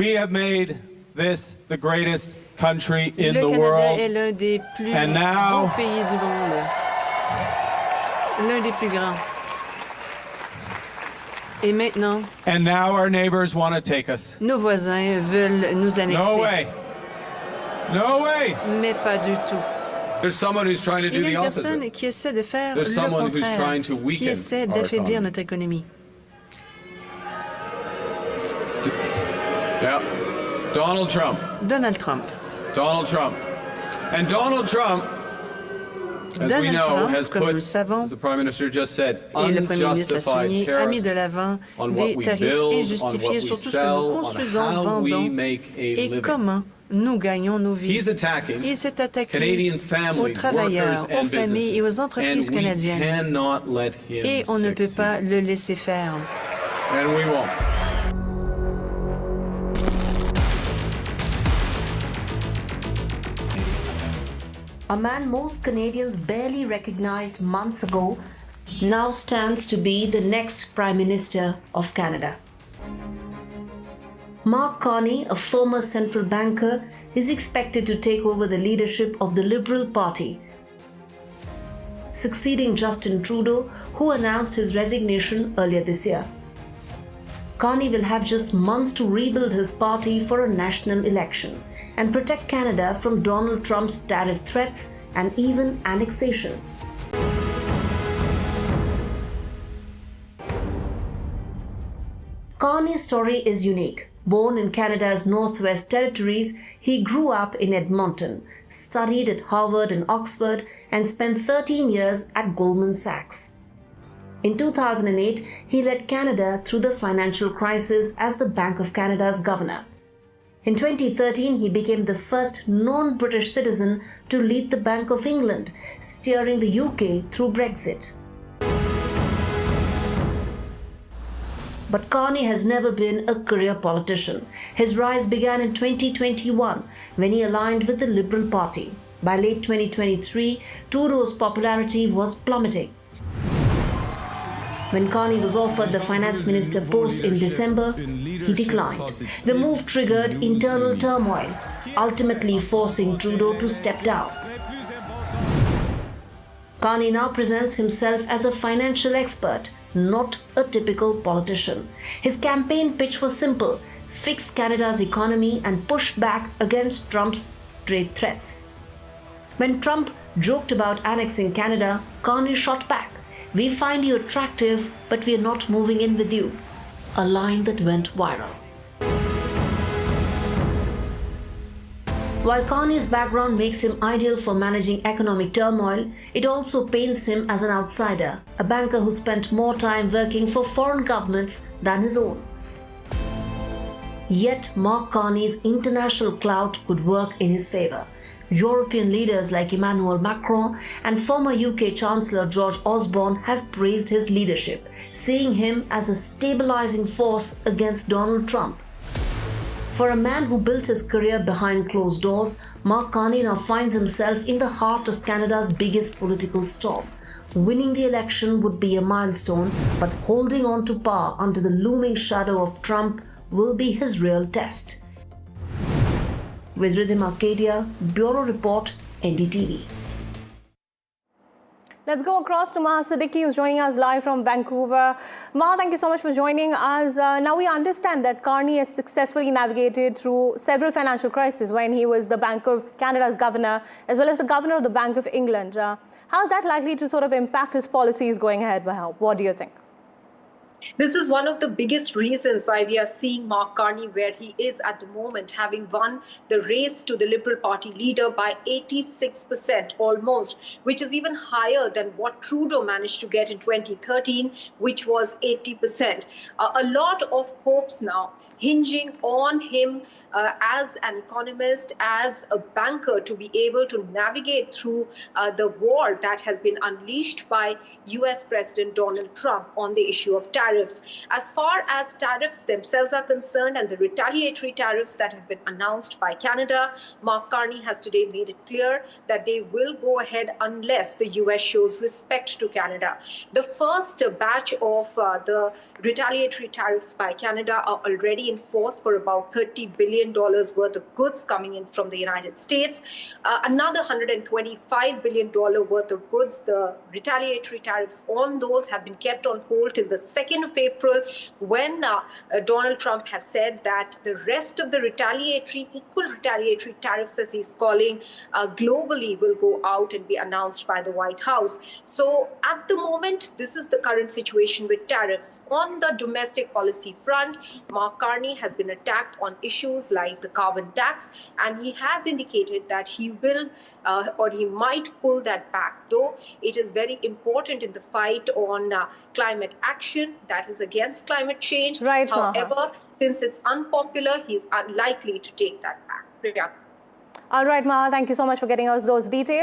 We have made this the greatest country in Le the Canada world. est l'un des plus And now- grands pays du monde. L'un des plus grands. Et maintenant, And now our neighbors want to take us. nos voisins veulent nous annexer. No way. No way. Mais pas du tout. There's someone who's trying to Il do y a the une personne opposite. qui essaie de faire There's le someone who's contraire, trying to qui weaken essaie our d'affaiblir economy. notre économie. Yeah. Donald Trump. Donald Trump. Donald Trump. And Donald Trump, as we Donald know, Trump, has comme put, nous le savons, as the Prime Minister just said, et le Premier ministre a unjustified souligné, a mis de tariffs l'avant on des what we tarifs build, on what injustifiés we sur tout ce que sell, nous on construisons, how we vendons make a et living. comment nous gagnons nos vies. He's attacking Il s'est attaqué Canadian aux families, travailleurs, workers aux and familles et aux businesses, entreprises and we canadiennes. cannot let him Et on ne peut succeed. pas le laisser faire. And we won't. A man most Canadians barely recognized months ago now stands to be the next Prime Minister of Canada. Mark Carney, a former central banker, is expected to take over the leadership of the Liberal Party, succeeding Justin Trudeau, who announced his resignation earlier this year. Carney will have just months to rebuild his party for a national election and protect Canada from Donald Trump's tariff threats and even annexation. Carney's story is unique. Born in Canada's Northwest Territories, he grew up in Edmonton, studied at Harvard and Oxford, and spent 13 years at Goldman Sachs. In 2008, he led Canada through the financial crisis as the Bank of Canada's governor. In 2013, he became the first non-British citizen to lead the Bank of England, steering the UK through Brexit. But Carney has never been a career politician. His rise began in 2021 when he aligned with the Liberal Party. By late 2023, Trudeau's popularity was plummeting. When Carney was offered the finance minister post in December, he declined. The move triggered internal turmoil, ultimately forcing Trudeau to step down. Carney now presents himself as a financial expert, not a typical politician. His campaign pitch was simple: fix Canada's economy and push back against Trump's trade threats. When Trump joked about annexing Canada, Carney shot back: "We find you attractive, but we are not moving in with you." A line that went viral. While Carney's background makes him ideal for managing economic turmoil, it also paints him as an outsider, a banker who spent more time working for foreign governments than his own. Yet Mark Carney's international clout could work in his favor. European leaders like Emmanuel Macron and former UK Chancellor George Osborne have praised his leadership, seeing him as a stabilizing force against Donald Trump. For a man who built his career behind closed doors, Mark Carney now finds himself in the heart of Canada's biggest political storm. Winning the election would be a milestone, but holding on to power under the looming shadow of Trump will be his real test. With Rhythm Arcadia, Bureau Report, NDTV. Let's go across to Maha Siddiqui, who's joining us live from Vancouver. Maha, thank you so much for joining us. Now we understand that Carney has successfully navigated through several financial crises when he was the Bank of Canada's governor, as well as the governor of the Bank of England. How's that likely to sort of impact his policies going ahead? What do you think? This is one of the biggest reasons why we are seeing Mark Carney where he is at the moment, having won the race to the Liberal Party leader by 86% almost, which is even higher than what Trudeau managed to get in 2013, which was 80%. A lot of hopes now hinging on him as an economist, as a banker, to be able to navigate through the war that has been unleashed by US President Donald Trump on the issue of tariffs. As far as tariffs themselves are concerned and the retaliatory tariffs that have been announced by Canada, Mark Carney has today made it clear that they will go ahead unless the US shows respect to Canada. The first batch of the retaliatory tariffs by Canada are already in force for about $30 billion worth of goods coming in from the United States. Another $125 billion worth of goods, the retaliatory tariffs on those have been kept on hold till the 2nd of April, when Donald Trump has said that the rest of the equal retaliatory tariffs, as he's calling, globally will go out and be announced by the White House. So at the moment, this is the current situation with tariffs. On the domestic policy front, Mark Carney has been attacked on issues like the carbon tax, and he has indicated that he will or he might pull that back, though it is very important in the fight on climate action that is against climate change. Right, However, since it's unpopular, he's unlikely to take that back. Priyanka. All right, Maha, thank you so much for getting us those details.